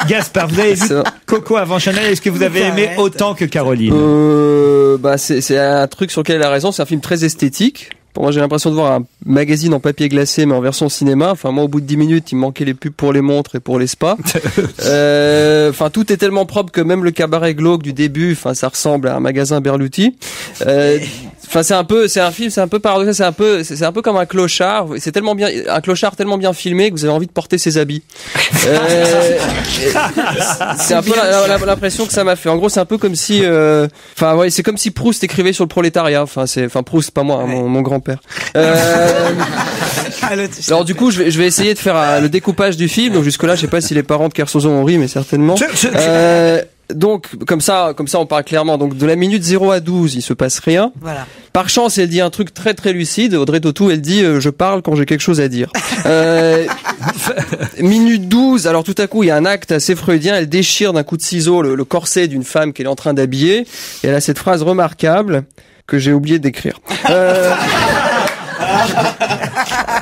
Gaspard, vous avez vu Coco avant Chanel, est-ce que vous avez aimé autant que Caroline? C'est un truc sur lequel elle a raison, c'est un film très esthétique. Pour moi, j'ai l'impression de voir un magazine en papier glacé, mais en version cinéma. Enfin, moi, au bout de 10 minutes, il me manquait les pubs pour les montres et pour les spas. Enfin, tout est tellement propre que même le cabaret glauque du début, enfin, ça ressemble à un magasin Berluti. Enfin, c'est un film, c'est un peu paradoxal, c'est un peu comme un clochard. C'est tellement bien, un clochard tellement bien filmé que vous avez envie de porter ses habits. C'est un peu l'impression que ça m'a fait. En gros, c'est un peu comme si, c'est comme si Proust écrivait sur le prolétariat. Enfin, Proust, pas moi, hein, mon grand-père. Alors du coup, je vais essayer de faire le découpage du film. Donc jusque là, je sais pas si les parents de Kersozon ont ri, mais certainement. Donc comme ça on parle clairement. Donc de la minute 0 à 12, il se passe rien. Voilà. Par chance, elle dit un truc très très lucide. Audrey Tautou, elle dit je parle quand j'ai quelque chose à dire. Minute 12, alors tout à coup, il y a un acte assez freudien. Elle déchire d'un coup de ciseau le corset d'une femme qu'elle est en train d'habiller. Et elle a cette phrase remarquable que j'ai oublié d'écrire.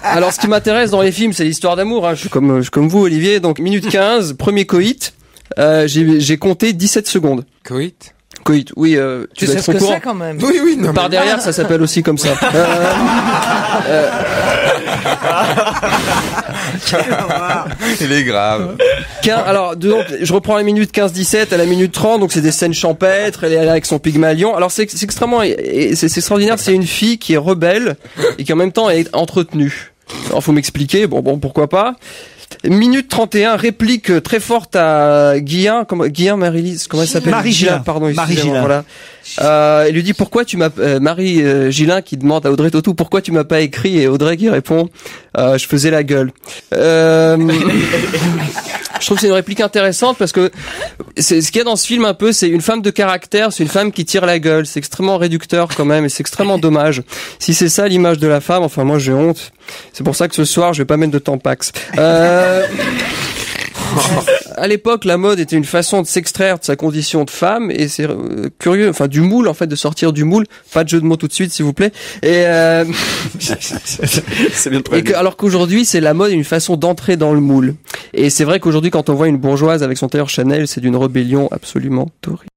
Alors ce qui m'intéresse dans les films, c'est l'histoire d'amour. Hein. Je suis comme vous, Olivier. Donc minute 15, premier coït. J'ai compté 17 secondes. Coït, oui. Tu sais ce que c'est quand même. Oui. Non, par derrière, ça s'appelle aussi comme ça. il est grave. Alors, donc, je reprends la minute 15-17 à la minute 30, donc c'est des scènes champêtres, elle est là avec son Pygmalion. Alors c'est extrêmement, c'est extraordinaire, c'est une fille qui est rebelle et qui en même temps est entretenue. Alors faut m'expliquer, bon, pourquoi pas. Minute 31, réplique très forte à Guillain Marie-Lise, comment elle s'appelle? Marie Gillin. Pardon, Marie Gillin. Voilà. Elle lui dit pourquoi tu m'as Marie Gillin qui demande à Audrey Tautou pourquoi tu m'as pas écrit, et Audrey qui répond je faisais la gueule. Je trouve que c'est une réplique intéressante parce que c'est ce qu'il y a dans ce film un peu, c'est une femme de caractère, c'est une femme qui tire la gueule, c'est extrêmement réducteur quand même et c'est extrêmement dommage. Si c'est ça l'image de la femme, enfin moi j'ai honte. C'est pour ça que ce soir je vais pas mettre de Tampax. À l'époque, la mode était une façon de s'extraire de sa condition de femme, et c'est curieux, enfin du moule en fait, de sortir du moule. Pas de jeu de mots tout de suite, s'il vous plaît. Et c'est bien prévu. alors qu'aujourd'hui, c'est la mode, une façon d'entrer dans le moule. Et c'est vrai qu'aujourd'hui, quand on voit une bourgeoise avec son tailleur Chanel, c'est d'une rébellion absolument horrible.